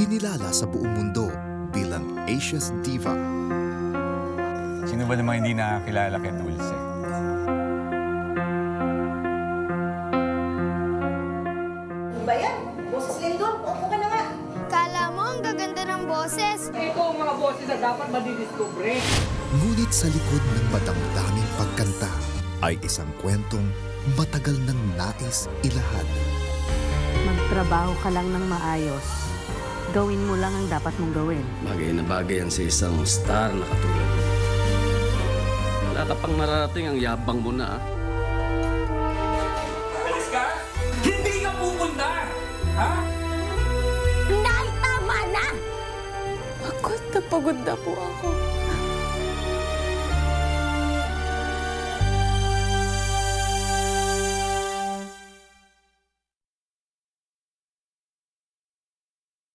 Kinilala sa buong mundo bilang Asia's Diva. Sino ba namang hindi nakakilala kay Dulce? Ano ba yan? Boses Lindon, upo ka na nga. Kala mo ang gaganda ng boses. Ito ang mga boses na dapat madidiscover. Ngunit sa likod ng madamdaming pagkanta ay isang kwentong matagal nang nais ilahad. Magtrabaho ka lang ng maayos. Gawin mo lang ang dapat mong gawin. Bagay na bagay yan sa isang star na katulad mo. Wala ka pang nararating, ang yabang mo na. Alis ka? Hindi ka pupunta! Ha? Nay, tama na! Pagod na po ako.